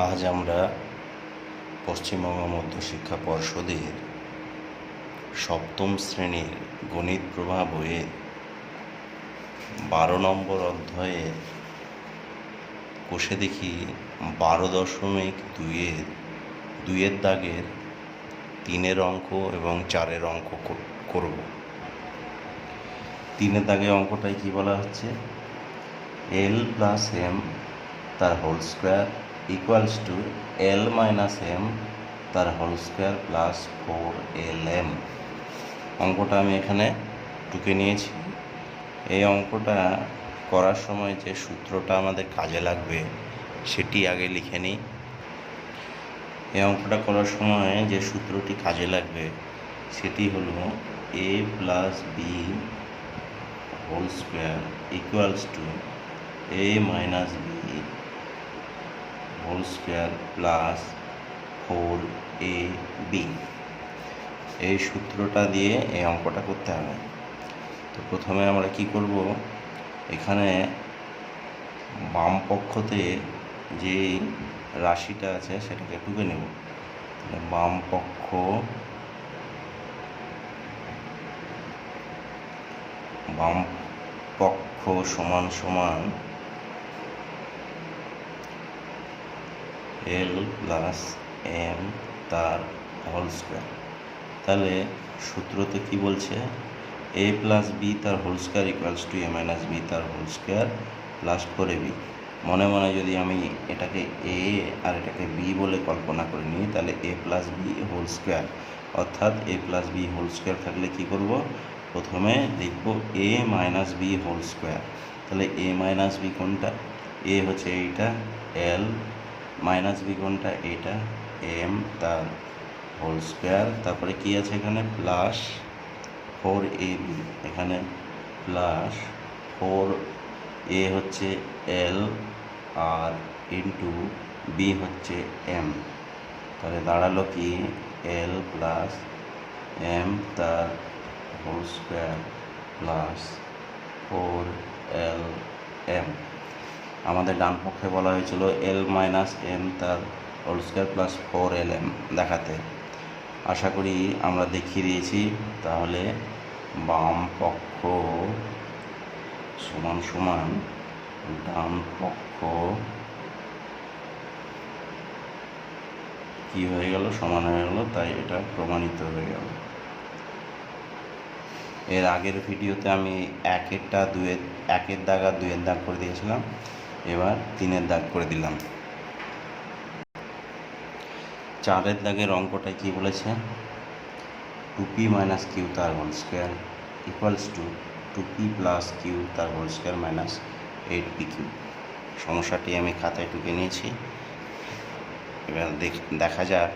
আজ আমরা পশ্চিমবঙ্গ মধ্যশিক্ষা পর্ষদের সপ্তম শ্রেণীর গণিত প্রভা বইয়ের 12 নম্বর অধ্যায়ের কোষে দেখি 12.2-এর দাগের 3-এর অঙ্ক এবং 4-এর অঙ্ক করব। 3-এর দাগের অঙ্কটাই কি বলা হচ্ছে, l প্লাস m তার whole square equals to l minus m তার হোল স্কোয়ার প্লাস 4lm। অঙ্কটা আমি এখানে টুকে নিয়েছি। এই অঙ্কটা করার সময় যে সূত্রটা আমাদের কাজে লাগবে সেটি আগে লিখে নিই। এই অঙ্কটা করার সময় যে সূত্রটি কাজে লাগবে সেটি হলো a plus B whole square equals to a minus B whole square plus 4ab। এই সূত্রটা দিয়ে এই অঙ্কটা করতে হবে। তো প্রথমে আমরা কি করব, এখানে বাম পক্ষতে যে রাশিটা আছে সেটাকে টুকে নেব। বাম পক্ষ সমান সমান l প্লাস m তার হোল স্কোয়ার। তাহলে সূত্রতে কি বলছে, a প্লাস বি তার whole square equals to a minus B তার হোল স্কোয়ার প্লাস 4ab। মনে মনে যদি আমি এটাকে a আর এটাকে b বলে কল্পনা করে নিই তাহলে a plus B whole square, অর্থাৎ a plus B whole square থাকলে কি করব, প্রথমে লিখব a minus B whole square. তাহলে a মাইনাস বি কোনটা, a হচ্ছে এইটা, l মাইনাস বি কোনটা, এইটা, m তার হোল স্কোয়ার, তারপরে কি আছে এখানে প্লাস 4ab, এখানে প্লাস 4a হচ্ছে l আর ইন্টু বি হচ্ছে m। তাহলে দাঁড়ালো কি l প্লাস m তার হোল স্কোয়ার প্লাস 4lm। আমাদের ডান পক্ষে বলা হয়েছিল l মাইনাস m তার হোল স্কোয়ার প্লাস 4lm দেখাতে। আশা করি আমরা দেখিয়ে দিয়েছি। তাহলে বাম পক্ষ সমান সমান ডান পক্ষ কি হয়ে গেল, সমান হয়ে গেল, তাই এটা প্রমাণিত হয়ে গেল। এর আগের ভিডিওতে আমি 1-এর দাগ আর 2-এর দাগ করে দিয়েছিলাম, এবার 3-এর দাগ করে দিলাম। 4-এর দাগের অঙ্কটায় কি বলেছে, 2p মাইনাস কিউ তার whole square equals to 2p plus Q তার হোল স্কোয়ার মাইনাস 8pq। সমস্যাটি আমি খাতায় টুকে নিয়েছি। এবার দেখা যাক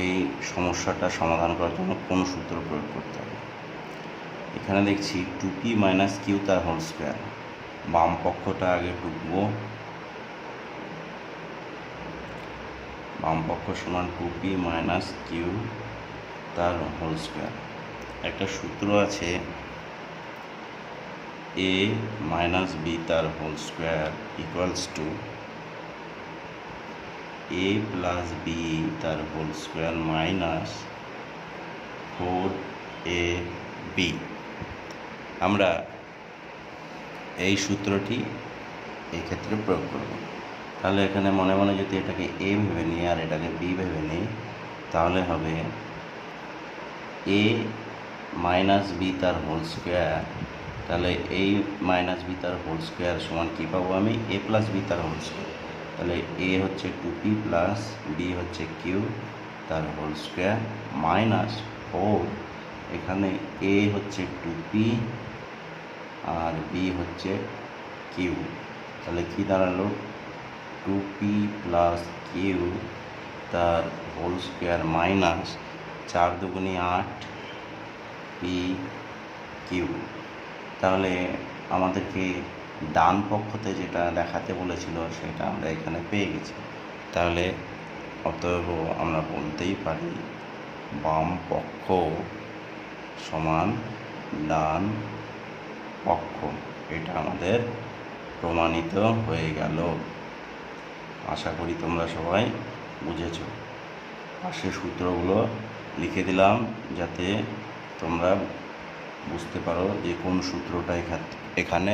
এই সমস্যাটা সমাধান করার জন্য কোন সূত্র প্রয়োগ করতে হবে। এখানে দেখছি 2p মাইনাস কিউ তার হোল স্কোয়ার, বাম পক্ষটা আগে টুকবো। বাম পক্ষ সমান 2p মাইনাস কিউ তার হোল স্কোয়ার। একটা সূত্র আছে a মাইনাস বি তার whole square equals to a plus B তার হোল স্কোয়ার মাইনাস 4ab। আমরা এই সূত্রটি এই ক্ষেত্রে প্রয়োগ করব। তাহলে এখানে মনে মনে যদি এটাকে a ভেবে নিই আর এটাকে b ভেবে নিই তাহলে হবে a মাইনাস বি তার হোল স্কোয়ার। তাহলে এই মাইনাস বি তার হোল স্কোয়ার সমান কী পাবো আমি, a প্লাস বি তার হোল স্কোয়ার। তাহলে a হচ্ছে 2p প্লাস বি হচ্ছে কিউ তার হোল স্কোয়ার মাইনাস 4, এখানে a হচ্ছে 2p আর b হচ্ছে কিউ। তাহলে কি দাঁড়ালো, 2p প্লাস কিউ তার হোল স্কোয়ার মাইনাস 4 দুগুণী 8 p কিউ। তাহলে আমাদেরকে ডান পক্ষতে যেটা দেখাতে বলেছিল সেটা আমরা এখানে পেয়ে গেছি। তাহলে অতএব আমরা বলতেই পারি বাম পক্ষ সমান ডান পক্ষ। এটা আমাদের প্রমাণিত হয়ে গেল। আশা করি তোমরা সবাই বুঝেছ। পাশে সূত্রগুলো লিখে দিলাম যাতে তোমরা বুঝতে পারো যে কোন সূত্রটা এখানে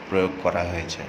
প্রয়োগ করা হয়েছে।